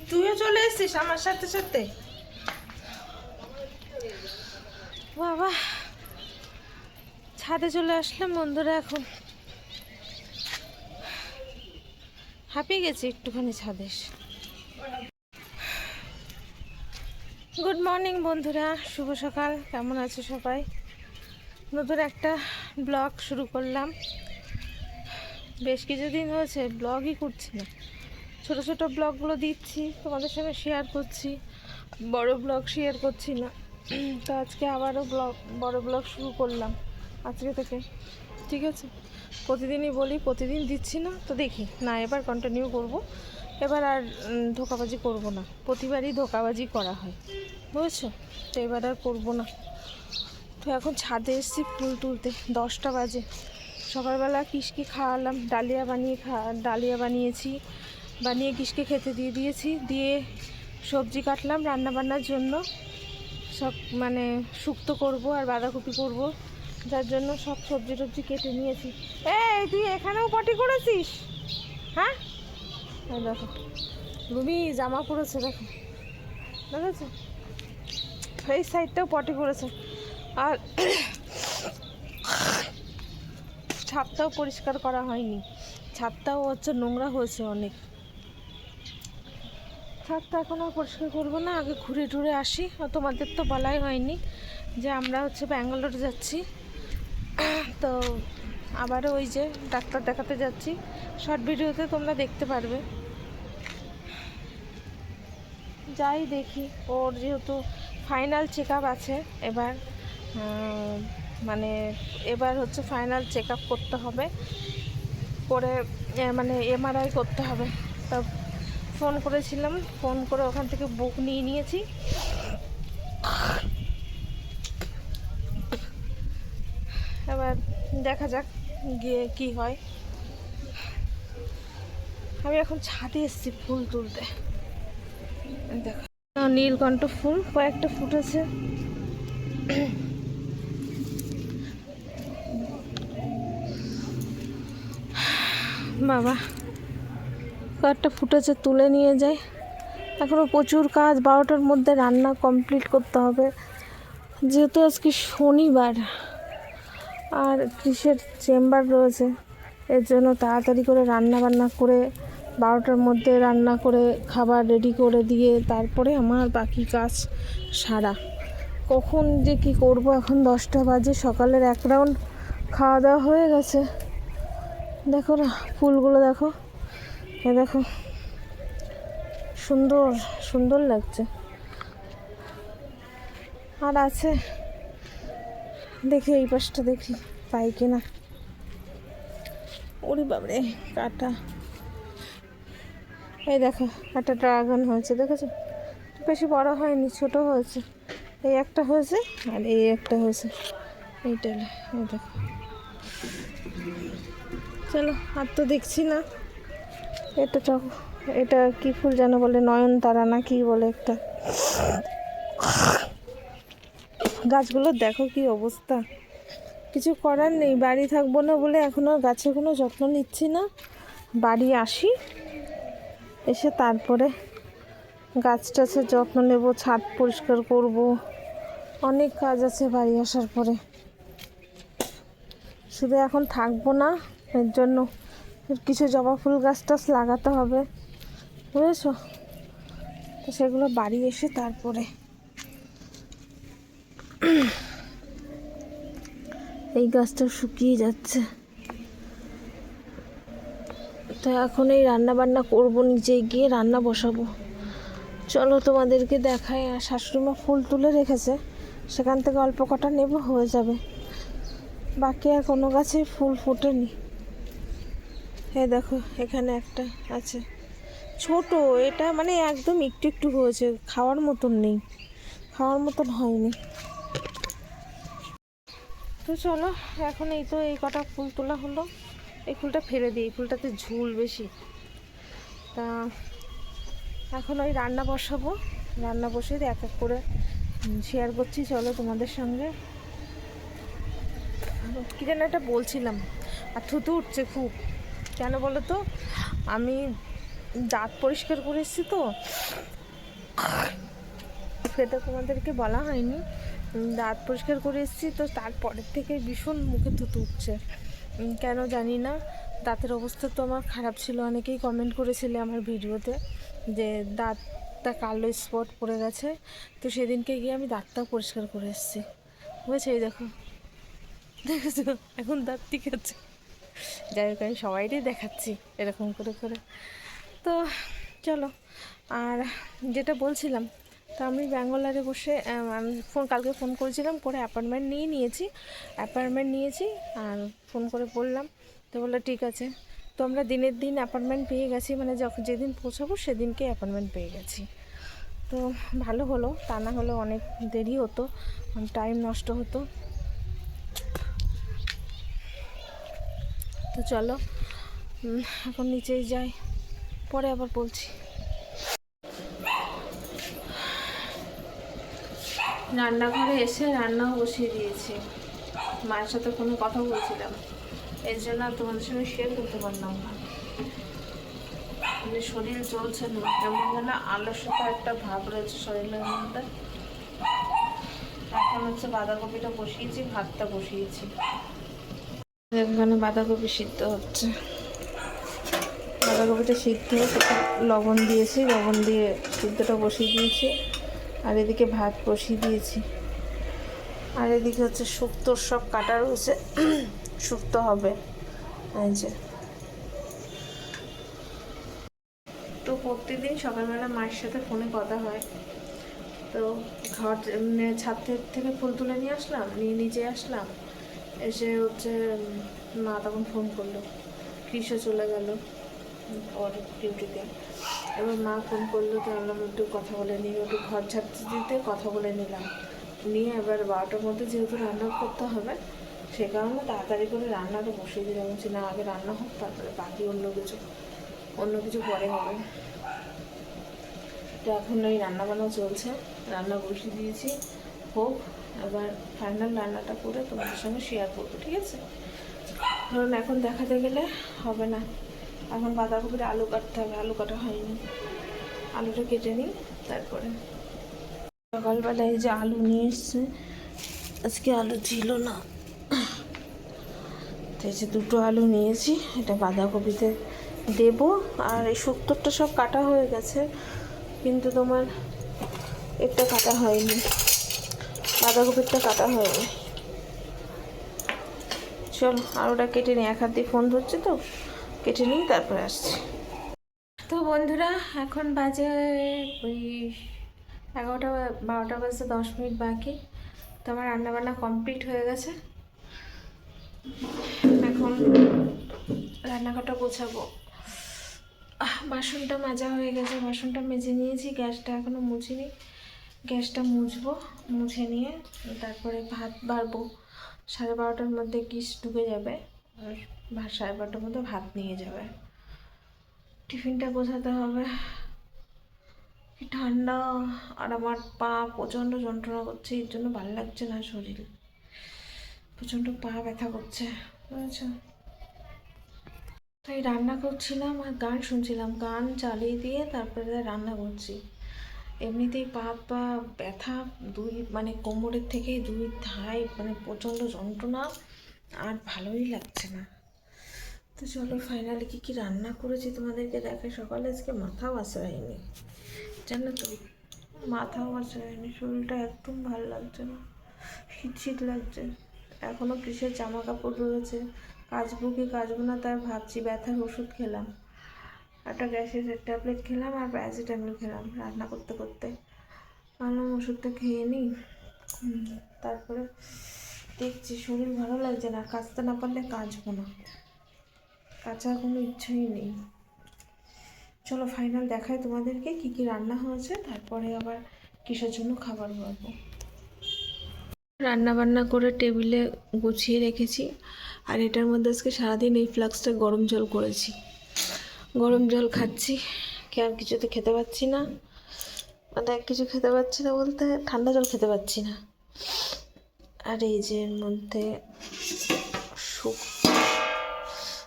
তুইও চলে এসেছিস আমার সাথে সাথে। বাবা, ছাদে চলে আসলাম বন্ধুরা। এখন হাঁপিয়ে গেছি একটুখানি ছাদে। গুড মর্নিং বন্ধুরা, শুভ সকাল। কেমন আছে সবাই? নতুন একটা ব্লগ শুরু করলাম। বেশ কিছুদিন হয়েছে ব্লগই করছি না, ছোট ছোট ব্লগগুলো দিচ্ছি, তোমাদের সঙ্গে শেয়ার করছি, বড় ব্লগ শেয়ার করছি না। তো আজকে আবারও বড় ব্লগ শুরু করলাম আজকে থেকে। ঠিক আছে, প্রতিদিনই বলি প্রতিদিন দিচ্ছি না, তো দেখি না এবার কন্টিনিউ করব। এবার আর ধোঁকাবাজি করব না, প্রতিবারই ধোঁকাবাজি করা হয়, বুঝেছো? তো এবার আর করবো না। তো এখন ছাদে এসেছি ফুল তুলতে, 10টা বাজে। সকালবেলা কিসকে খাওয়ালাম, ডালিয়া বানিয়ে কিসকে খেতে দিয়ে দিয়েছি। দিয়ে সবজি কাটলাম রান্নাবান্নার জন্য, সব মানে শুক্তো করব আর বাঁধাকপি করব, যার জন্য সব সবজি টবজি কেটে নিয়েছি। এই তুই এখানেও পটি করেছিস? হ্যাঁ, দেখো রুমি জামা পরেছে, দেখো দেখেছো? এই সাইডটাও পটি করেছে। আর ছাদটাও পরিষ্কার করা হয়নি, ছাদটাও হচ্ছে নোংরা হয়েছে অনেক। ছাদটা এখন আর পরিষ্কার করবো না, আগে ঘুরে টুরে আসি। তোমাদের তো বলাই হয়নি যে আমরা হচ্ছে ব্যাঙ্গালোর যাচ্ছি। তো আবারও ওই যে ডাক্তার দেখাতে যাচ্ছি, শর্ট ভিডিওতে তোমরা দেখতে পারবে। যাই দেখি, ওর যেহেতু ফাইনাল চেক আপ আছে এবার, মানে এবার হচ্ছে ফাইনাল চেক আপ করতে হবে, করে মানে এমআরআই করতে হবে। তা ফোন করেছিলাম, ফোন করে ওখান থেকে বুক নিয়ে নিয়েছি। এবার দেখা যাক গিয়ে কি হয়। আমি এখন ছাদে এসেছি ফুল তুলতে। দেখো নীলকণ্ঠ ফুল কয়েকটা ফুটেছে। বাবা, কয়েকটা ফুটেছে, তুলে নিয়ে যাই। এখনও প্রচুর কাজ, 12টার মধ্যে রান্না কমপ্লিট করতে হবে, যেহেতু আজকে শনিবার আর কিসের চেম্বার রয়েছে, এর জন্য তাড়াতাড়ি করে রান্না বান্না করে 12টার মধ্যে রান্না করে খাবার রেডি করে দিয়ে তারপরে আমার বাকি কাজ সারা। কখন যে কি করব, এখন 10টা বাজে। সকালের এক রাউন্ড খাওয়া দাওয়া হয়ে গেছে। দেখো না ফুলগুলো, দেখো এ দেখো, সুন্দর সুন্দর লাগছে। আর আছে, দেখি এই পাশটা দেখি পাই কিনা। ওরে বাবরে কাটা। এই দেখো একটা ড্রাগন হয়েছে, দেখেছো? বেশি বড় হয়নি, ছোট হয়েছে। এই একটা হয়েছে আর এই একটা হয়েছে, এইটা। এই দেখো, চলো আর তো দেখছি না। এটা কি ফুল যেন বলে, নয়নতারা না কি বলে একটা। গাছগুলো দেখো কি অবস্থা। কিছু করার নেই, বাড়ি থাকবো না বলে এখন আর গাছের কোনো যত্ন নিচ্ছি না। বাড়ি আসি, এসে তারপরে গাছ টাছের যত্ন নেব, ছাদ পরিষ্কার করব, অনেক কাজ আছে বাড়ি আসার পরে। শুধু এখন থাকবো না, এর জন্য কিছু জবা ফুল গাছ টাছ লাগাতে হবে, বুঝেছো? তো সেগুলো বাড়ি এসে তারপরে। এই গাছটা শুকিয়ে যাচ্ছে, তো এখন এই রান্না বান্না করবো, নিচে গিয়ে রান্না বসাবো। চলো তোমাদেরকে দেখাই। আর শাশুড়িমা ফুল তুলে রেখেছে, সেখান থেকে অল্প কটা নেব, হয়ে যাবে। বাকি আর কোনো গাছে ফুল ফোটেনি। এই দেখো এখানে একটা আছে, ছোট, এটা মানে একদম একটু একটু হয়েছে, খাওয়ার মতন নেই, খাওয়ার মতন হয়নি। তো চলো এখন এই তো এই কটা ফুল তোলা হলো। এই ফুলটা ফেলে দিই, এই ফুলটাতে ঝুল বেশি। তা এখন ওই রান্না বসাবো, রান্না বসে এক এক করে শেয়ার করছি চলো তোমাদের সঙ্গে। কী যেন একটা বলছিলাম, আর থুতু উঠছে খুব। কেন বলো তো, আমি দাঁত পরিষ্কার করে এসেছি তো, সেটা তোমাদেরকে বলা হয়নি। দাঁত পরিষ্কার করে এসেছি তো তারপরের থেকে ভীষণ মুখে থুতু উঠছে, কেন জানি না। দাঁতের অবস্থা তো আমার খারাপ ছিল, অনেকেই কমেন্ট করেছিলে আমার ভিডিওতে যে দাঁতটা কালো স্পট পড়ে গেছে। তো সেদিনকে গিয়ে আমি দাঁতটাও পরিষ্কার করে এসেছি, বুঝেছো? এই দেখো, দেখেছো এখন দাঁত ঠিক আছে। যাই হোক, আমি সবাইটাই দেখাচ্ছি এরকম করে করে। তো চলো, আর যেটা বলছিলাম, তো আমি ব্যাঙ্গালোরে বসে আমি কালকে ফোন করেছিলাম, করে অ্যাপয়েন্টমেন্ট নিয়েছি আর ফোন করে বললাম, তো বললো ঠিক আছে। তো আমরা দিনের দিন অ্যাপয়েন্টমেন্ট পেয়ে গেছি, মানে যখন যেদিন পৌঁছাবো সেদিনকে অ্যাপয়েন্টমেন্ট পেয়ে গেছি। তো ভালো হলো, তা না হলে অনেক দেরি হতো, টাইম নষ্ট হতো। তো চলো এখন নিচেই যাই, পরে আবার বলছি। রান্নাঘরে এসে রান্নাও বসিয়ে দিয়েছি, মায়ের সাথে কোনো কথা বলছিলাম, এর জন্য তোমাদের সঙ্গে শেয়ার করতে পারলাম না। মানে শরীর চলছে না, কেমন যেন আলস্যতা একটা ভাব রয়েছে শরীরের মধ্যে। এখন হচ্ছে বাঁধাকপিটা বসিয়েছি, ভাতটা বসিয়েছি, এখানে বাঁধাকপি সিদ্ধ হচ্ছে। বাঁধাকপিটা সিদ্ধ লবণ দিয়েছি, লবণ দিয়ে সিদ্ধটা বসিয়ে দিয়েছি, আর এদিকে ভাত বসিয়ে দিয়েছি। আর এদিকে হচ্ছে শুক্তোর সব কাটা রয়েছে, শুক্তো হবে। এই যে, তো প্রত্যেকদিন সকালবেলা মায়ের সাথে ফোনে কথা হয়। তো ঘর ছাদ থেকে ফুল তুলে নিয়ে আসলাম, নিয়ে নিচে আসলাম, এসে হচ্ছে মা তখন ফোন করলো, কৃষ্ণ চলে গেল ওর ডিউটিতে। এবার মা ফোন করলো, তো আমরা একটু কথা বলে নিই, একটু ঘর ঝাড়তে দিতে কথা বলে নিলাম, নিয়ে এবার 12টার মধ্যে যেহেতু রান্না করতে হবে, সে কারণে তাড়াতাড়ি করে রান্নাটা বসিয়ে দিলাম। বলছি না, আগে রান্না হোক, তারপরে বাকি অন্য কিছু পরে হবে। তো এখন ওই রান্নাবান্না চলছে, রান্না বসিয়ে দিয়েছি, হোক, এবার ফাইনাল রান্নাটা করে তোমাদের সঙ্গে শেয়ার করবো, ঠিক আছে? কারণ এখন দেখাতে গেলে হবে না, এখন বাঁধাকপির আলু কাটতে হবে, আলু কাটা হয়নি, আলুটা কেটে নিই তারপরে। সকালবেলায় এই যে আলু নিয়ে এসছে, আজকে আলু ছিল না, তো এই যে 2টো আলু নিয়েছি, এটা বাঁধাকপিতে দেব। আর এই শুক্তোরটা সব কাটা হয়ে গেছে, কিন্তু তোমার এটা কাটা হয়নি, বাঁধাকপিটা কাটা হয়নি। চলো আলুটা কেটে নিই, এক হাত দিয়ে ফোন ধরছে তো, কেটে নিই তারপরে আসছি। তো বন্ধুরা, এখন বাজে ওই 11টা 12টা বাজতে 10 মিনিট বাকি। তো আমার রান্নাবান্না কমপ্লিট হয়ে গেছে, এখন রান্নাঘরটা গোছাবো। বাসনটা মাজা হয়ে গেছে, বাসনটা মেজে নিয়েছি, গ্যাসটা এখনও মুছিনি, গ্যাসটা মুছবো, মুছে নিয়ে তারপরে ভাত বাড়বো। 12:30টার মধ্যে কিস ঢুকে যাবে, আর 12:30টার মধ্যে ভাত নিয়ে যাবে। টিফিনটা গোছাতে হবে। কি ঠান্ডা, আর আমার পা প্রচণ্ড যন্ত্রণা করছে, এর জন্য ভালো লাগছে না শরীর, প্রচণ্ড পা ব্যথা করছে, বুঝেছো? তাই রান্না করছিলাম আর গান শুনছিলাম, গান চালিয়ে দিয়ে তারপরে রান্না করছি। এমনিতেই পা ব্যথা, মানে কোমরের থেকে দুই ধায় মানে প্রচণ্ড যন্ত্রণা, আর ভালোই লাগছে না। তো চলো ফাইনালি কী রান্না করেছি তোমাদেরকে দেখে। সকালে আজকে মাথাও আঁচড়ায়নি, জানো তো, মাথাও আঁচড়ায়নি, শরীরটা একদম ভালো লাগছে না, শীত লাগছে। এখনও কিসের জামা কাপড় রয়েছে, কাচবো কি কাচবো না তাই ভাবছি। ব্যথার ওষুধ খেলাম, একটা গ্যাসের ট্যাবলেট খেলাম আর প্যারাসিটামল খেলাম রান্না করতে করতে, ভাবলাম ওষুধটা খেয়ে নিই, তারপরে দেখছি শরীর ভালো লাগছে না, কাচতে না পারলে কাচবো না, কাচার কোনো ইচ্ছাই নেই। চলো ফাইনাল দেখাই তোমাদেরকে কী রান্না হয়েছে, তারপরে আবার কিসের জন্য খাবার বানাবো। রান্না বান্না করে টেবিলে গুছিয়ে রেখেছি, আর এটার মধ্যে আজকে সারাদিন এই ফ্লাক্সটা গরম জল করেছি, গরম জল খাচ্ছি। আর কিছুতে খেতে পাচ্ছি না, মানে কিছু খেতে পাচ্ছি না বলতে ঠান্ডা জল খেতে পাচ্ছি না। আর এই যে এর মধ্যে স্যুপ,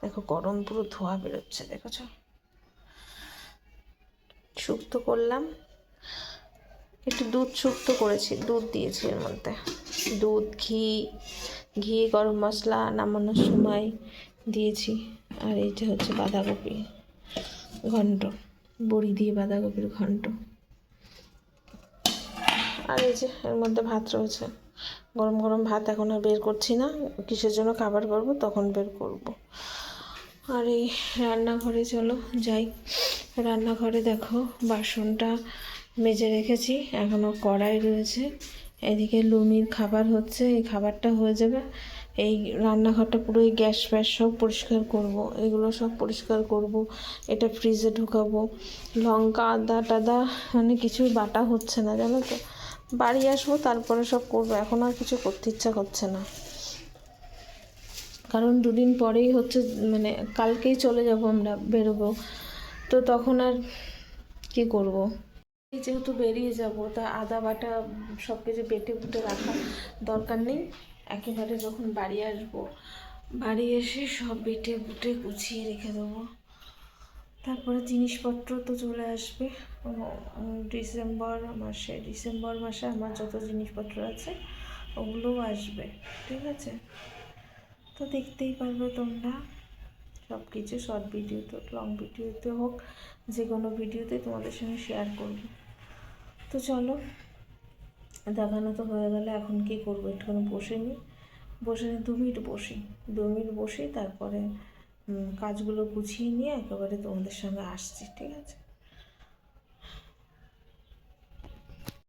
দেখো গরম পুরো ধোয়া বেরোচ্ছে, দেখেছো? শুক্তো করলাম, একটু দুধ শুক্তো করেছি, দুধ দিয়েছি এর মধ্যে, দুধ ঘি গরম মশলা নামানোর সময় দিয়েছি। আর এইটা হচ্ছে বাঁধাকপি ঘন্ট, বড়ি দিয়ে বাঁধাকপির ঘন্ট। আর এই যে এর মধ্যে ভাত রয়েছে, গরম গরম ভাত এখন আর বের করছি না, কিসের জন্য খাবার করব তখন বের করব। আর এই রান্নাঘরে চলো যাই। রান্নাঘরে দেখো বাসনটা মেজে রেখেছি, এখনও কড়াই রয়েছে। এদিকে লুমির খাবার হচ্ছে, এই খাবারটা হয়ে যাবে, এই রান্নাঘরটা পুরো এই গ্যাস ফ্যাস সব পরিষ্কার করব, এগুলো সব পরিষ্কার করব, এটা ফ্রিজে ঢুকাবো। লঙ্কা আদা টাদা মানে কিছুই বাটা হচ্ছে না জানো তো, বাড়ি আসবো তারপরে সব করবো, এখন আর কিছু করতে ইচ্ছা করছে না, কারণ দুদিন পরেই হচ্ছে মানে কালকেই চলে যাব, আমরা বেরোবো, তো তখন আর কি করব। যেহেতু বেরিয়ে যাব তা আদা বাটা সব কিছু বেটে বুটে রাখা দরকার নেই, একেবারে যখন বাড়ি আসবো বাড়ি এসে সব বেটে বুটে গুছিয়ে রেখে দেবো। তারপরে জিনিসপত্র তো চলে আসবে ডিসেম্বর মাসে আমার যত জিনিসপত্র আছে ওগুলোও আসবে, ঠিক আছে? তো দেখতেই পারবে তোমরা সব কিছু, শর্ট ভিডিওতে লং ভিডিওতে হোক, যে কোনো ভিডিওতে তোমাদের সঙ্গে শেয়ার করব। তো চলো, দেখানো তো হয়ে গেলে এখন কি করবো, একটুখানি বসে নিই 2 মিনিট বসি, তারপরে কাজগুলো গুছিয়ে নিয়ে একেবারে তোমাদের সঙ্গে আসছি, ঠিক আছে?